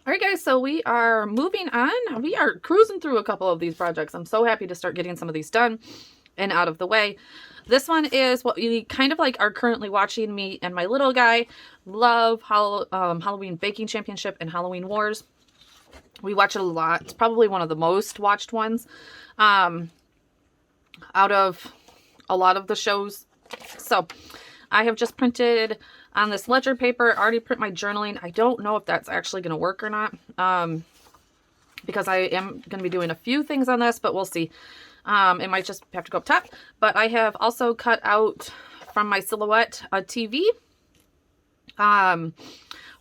All right, guys, so we are moving on. We are cruising through a couple of these projects. I'm so happy to start getting some of these done and out of the way. This one is what we kind of like are currently watching. Me and my little guy love Halloween Baking Championship and Halloween Wars. We watch it a lot. It's probably one of the most watched ones out of a lot of the shows. So I have just printed on this ledger paper. I already print my journaling. I don't know if that's actually going to work or not because I am going to be doing a few things on this, but we'll see. It might just have to go up top. But I have also cut out from my silhouette a TV,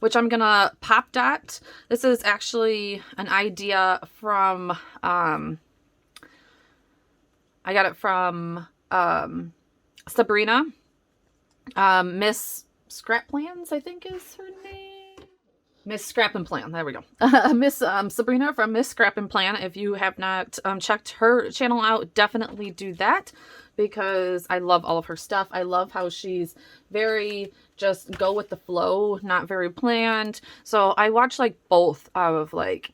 which I'm going to pop dot. This is actually an idea from, I got it from Sabrina. Miss Scrap Plans, I think is her name. Miss Scrap and Plan. There we go. Miss Sabrina from Miss Scrap and Plan. If you have not checked her channel out, definitely do that because I love all of her stuff. I love how she's very just go with the flow, not very planned. So I watch like both of like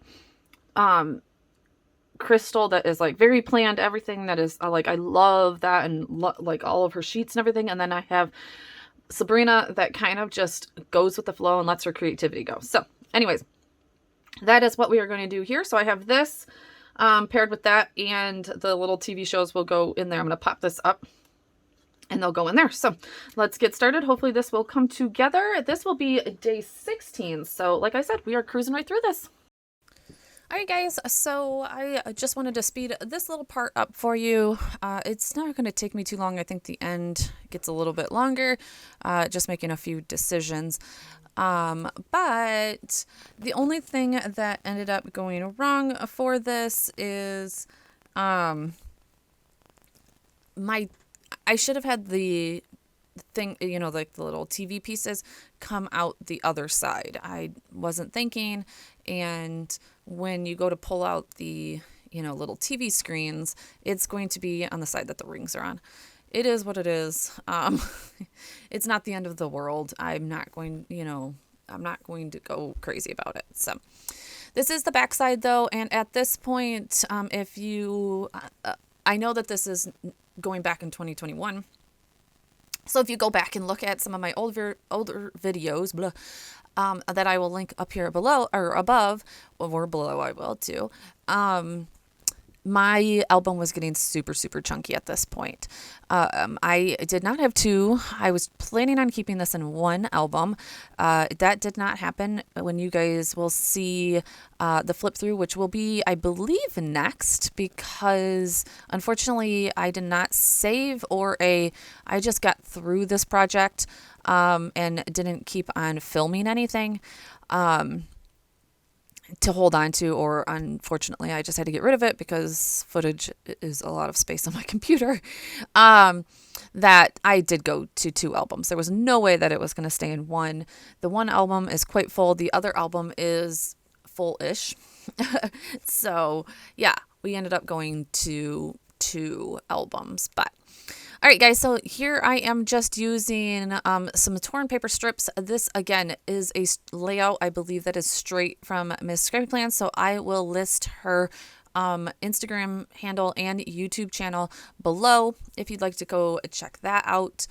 Crystal that is like very planned, everything that is like I love that and like all of her sheets and everything, and then I have Sabrina that kind of just goes with the flow and lets her creativity go. So anyways, that is what we are going to do here. So I have this paired with that, and the little TV shows will go in there. I'm going to pop this up and they'll go in there. So let's get started. Hopefully this will come together. This will be day 16. So like I said, we are cruising right through this. All right, guys, so I just wanted to speed this little part up for you. It's not going to take me too long. I think the end gets a little bit longer, just making a few decisions. But the only thing that ended up going wrong for this is I should have had the thing, like the little TV pieces come out the other side. I wasn't thinking, and when you go to pull out the little TV screens, it's going to be on the side that the rings are on. It is what it is. It's not the end of the world. I'm not going to go crazy about it. So this is the back side though, and at this point, if you I know that this is going back in 2021. So if you go back and look at some of my older videos, that I will link up here below or above, or below I will too. My album was getting super, super chunky at this point. I did not have two. I was planning on keeping this in one album. That did not happen. When you guys will see the flip through, which will be, I believe, next, because unfortunately I did not save I just got through this project and didn't keep on filming anything. To hold on to, or unfortunately I just had to get rid of it because footage is a lot of space on my computer. That I did go to two albums. There was no way that it was going to stay in one. The one album is quite full. The other album is full-ish. So yeah, we ended up going to two albums, but all right, guys, so here I am just using some torn paper strips. This, again, is a layout, I believe, that is straight from Miss Scrappy Plans, so I will list her Instagram handle and YouTube channel below if you'd like to go check that out.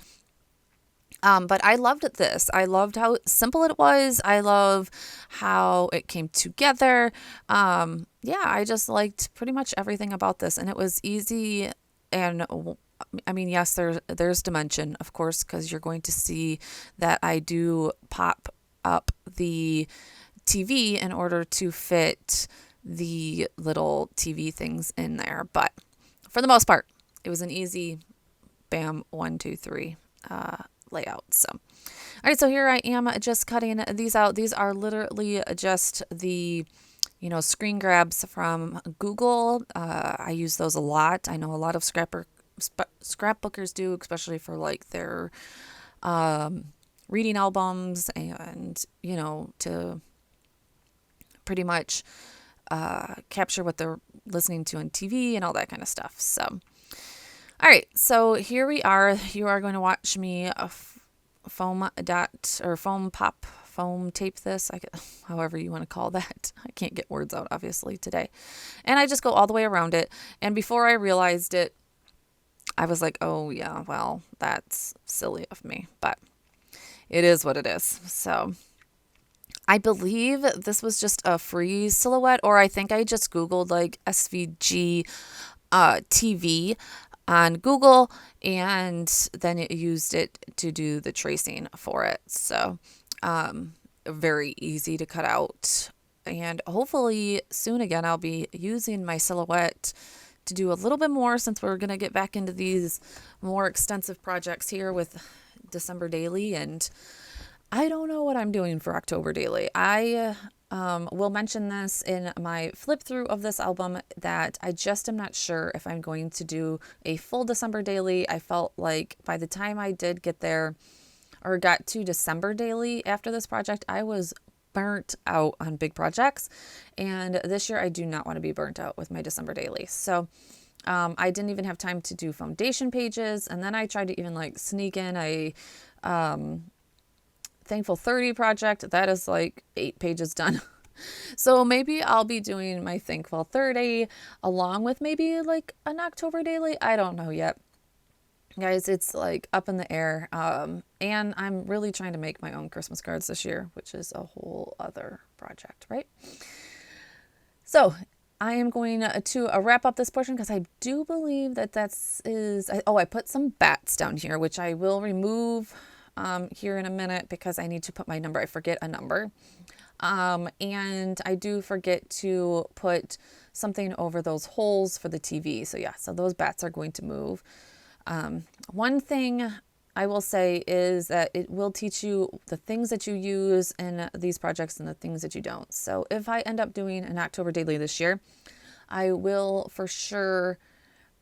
But I loved this. I loved how simple it was. I love how it came together. Yeah, I just liked pretty much everything about this, and it was easy. And I mean, yes, there's dimension, of course, because you're going to see that I do pop up the TV in order to fit the little TV things in there. But for the most part, it was an easy bam, 1, 2, 3 layout. So, all right, so here I am just cutting these out. These are literally just the screen grabs from Google. I use those a lot. I know a lot of scrapbookers do, especially for like their reading albums and to pretty much capture what they're listening to on TV and all that kind of stuff. So all right, so here we are. You are going to watch me foam pop foam tape this, however you want to call that. I can't get words out obviously today. And I just go all the way around it. And before I realized it, I was like, oh yeah, well, that's silly of me, but it is what it is. So I believe this was just a free silhouette, or I think I just Googled like SVG TV on Google, and then it used it to do the tracing for it. So very easy to cut out. And hopefully soon again, I'll be using my silhouette to do a little bit more, since we're going to get back into these more extensive projects here with December daily. And I don't know what I'm doing for October daily. I will mention this in my flip through of this album, that I just am not sure if I'm going to do a full December daily. I felt like by the time I did get there, or got to December daily after this project, I was burnt out on big projects. And this year I do not want to be burnt out with my December daily. So I didn't even have time to do foundation pages. And then I tried to even like sneak in a Thankful 30 project. That is like 8 pages done. So maybe I'll be doing my Thankful 30 along with maybe like an October daily. I don't know yet. Guys, it's like up in the air. And I'm really trying to make my own Christmas cards this year, which is a whole other project, right? So I am going to wrap up this portion, because I do believe that I put some bats down here, which I will remove here in a minute, because I need to put my number. I forget a number. And I do forget to put something over those holes for the TV. So yeah, so those bats are going to move. One thing I will say is that it will teach you the things that you use in these projects and the things that you don't. So if I end up doing an October daily this year, I will for sure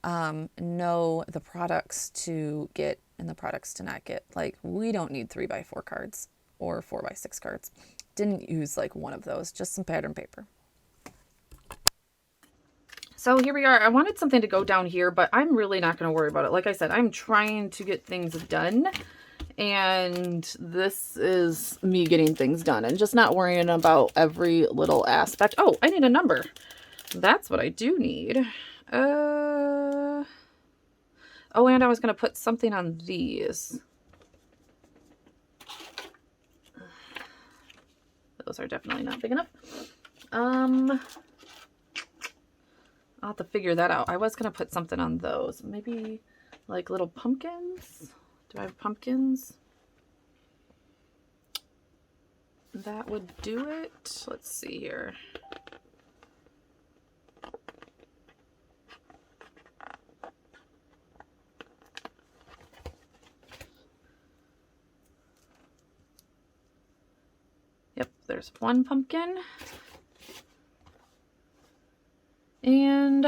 know the products to get and the products to not get. Like, we don't need 3x4 cards or 4x6 cards. Didn't use like one of those, just some pattern paper. So here we are. I wanted something to go down here, but I'm really not going to worry about it. Like I said, I'm trying to get things done, and this is me getting things done and just not worrying about every little aspect. Oh, I need a number. That's what I do need. Oh, and I was going to put something on these. Those are definitely not big enough. I'll have to figure that out. I was going to put something on those. Maybe like little pumpkins. Do I have pumpkins? That would do it. Let's see here. Yep, there's one pumpkin. And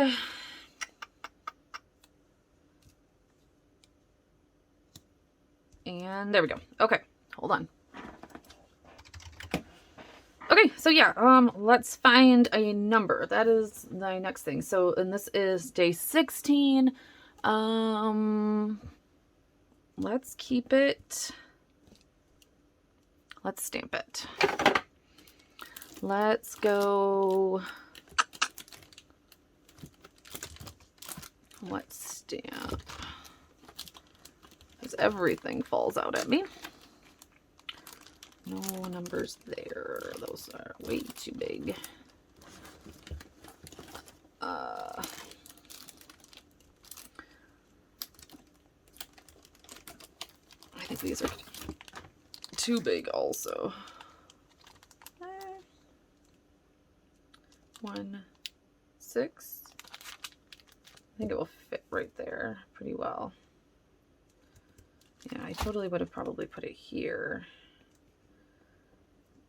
there we go. Okay, hold on. Okay, so yeah, let's find a number. That is the next thing. So, and this is day 16. Let's keep it. Let's stamp it. Let's go. What stamp? Because everything falls out at me. No numbers there. Those are way too big. I think these are too big also. 1, 6. I think it will fit right there pretty well. Yeah, I totally would have probably put it here.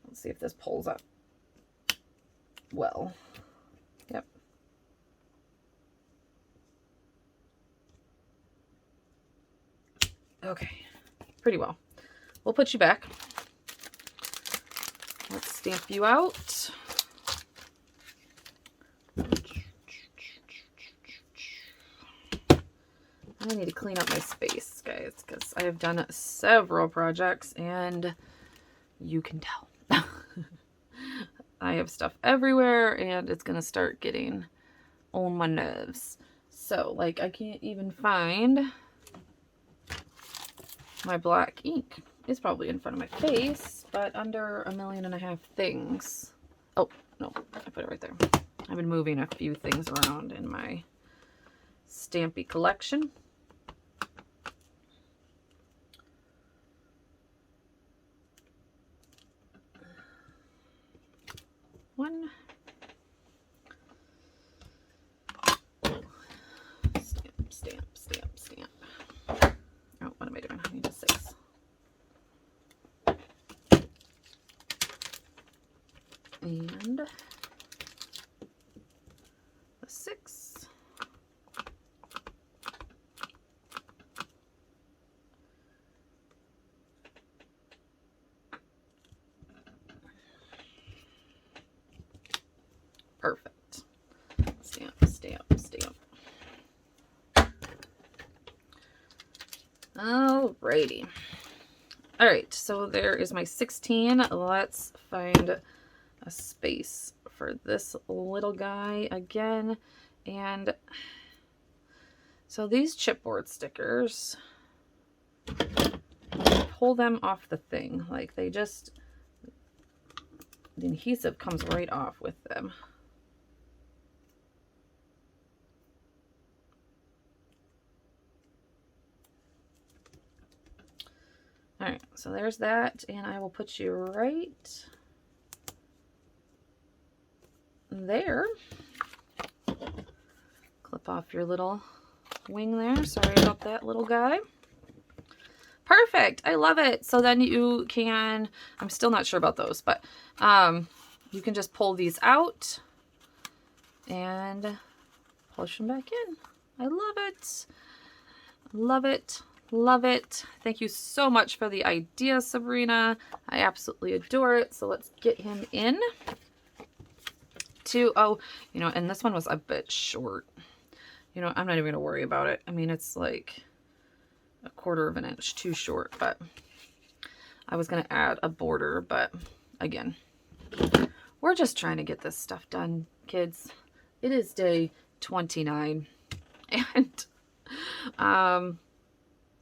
Let's see if this pulls up well. Yep. Okay, pretty well. We'll put you back. Let's stamp you out. I need to clean up my space, guys, because I have done several projects and you can tell. I have stuff everywhere and it's gonna start getting on my nerves. So like I can't even find my black ink. It's probably in front of my face, but under 1.5 million things. Oh, no, I put it right there. I've been moving a few things around in my Stampy collection. One. Stamp, stamp, stamp, stamp. Oh, what am I doing? I need a 6. And a 6. Perfect. Stamp, stamp, stamp. Alrighty. Alright, so there is my 16. Let's find a space for this little guy again. And so these chipboard stickers, pull them off the thing. Like they just, the adhesive comes right off with them. All right, so there's that, and I will put you right there. Clip off your little wing there. Sorry about that little guy. Perfect. I love it. So then you can, I'm still not sure about those, but you can just pull these out and push them back in. I love it. Love it. Love it. Thank you so much for the idea, Sabrina. I absolutely adore it. So let's get him in to, oh, you know, and this one was a bit short. You know, I'm not even going to worry about it. I mean, it's like 1/4 of an inch too short, but I was going to add a border, but again, we're just trying to get this stuff done, kids. It is day 29 and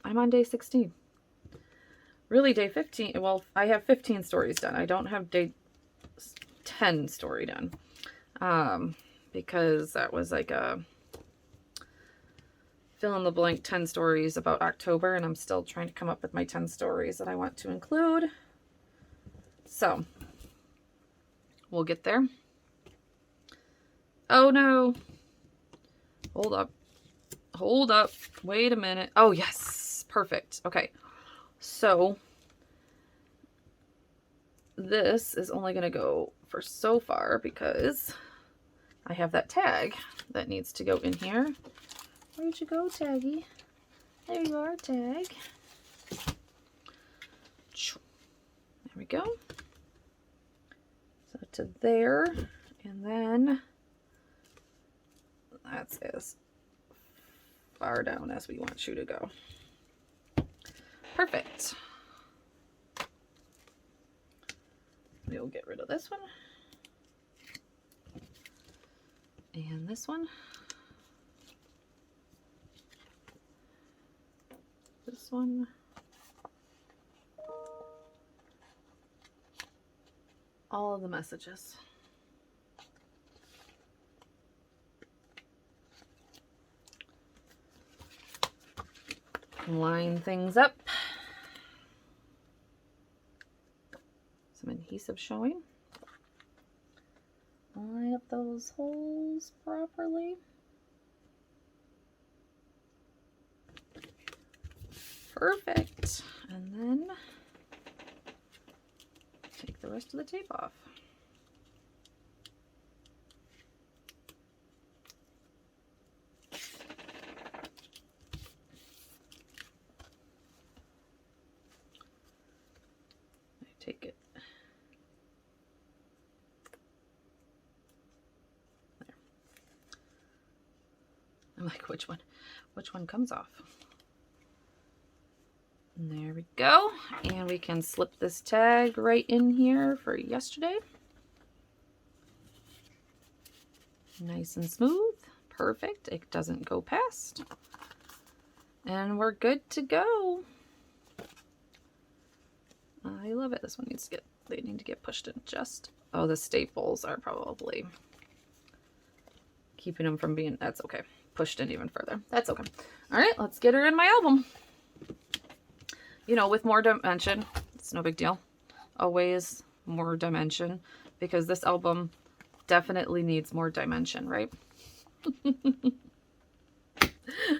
I'm on day 16. Really day 15. Well, I have 15 stories done. I don't have day 10 story done. Because that was like a fill in the blank 10 stories about October, and I'm still trying to come up with my 10 stories that I want to include. So we'll get there. Oh no. Hold up. Hold up. Wait a minute. Oh yes. Perfect. Okay. So this is only going to go for so far because I have that tag that needs to go in here. Where'd you go, Taggy? There you are, tag. There we go. So to there, and then that's as far down as we want you to go. Perfect. We'll get rid of this one. And this one. This one. All of the messages. Line things up. Some adhesive showing. Line up those holes properly. Perfect. And then take the rest of the tape off. Take it. There. I'm like, which one comes off? And there we go. And we can slip this tag right in here for yesterday. Nice and smooth. Perfect. It doesn't go past. And we're good to go. I love it. This one needs to get, they need to get pushed in just. Oh, the staples are probably keeping them from being, that's okay. Pushed in even further. That's okay. All right, let's get her in my album. You know, with more dimension, it's no big deal. Always more dimension, because this album definitely needs more dimension, right?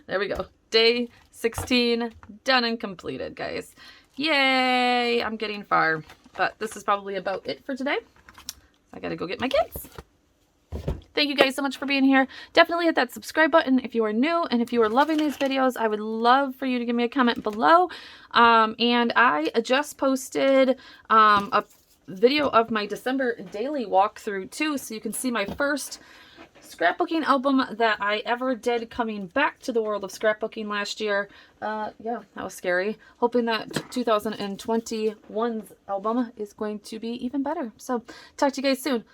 There we go. Day 16 done and completed, guys. Yay! I'm getting far, but this is probably about it for today. I gotta go get my kids. Thank you guys so much for being here. Definitely hit that subscribe button if you are new, and if you are loving these videos, I would love for you to give me a comment below. And I just posted a video of my December daily walkthrough too, so you can see my first scrapbooking album that I ever did, coming back to the world of scrapbooking last year. Yeah, that was scary. Hoping that 2021's album is going to be even better. So talk to you guys soon.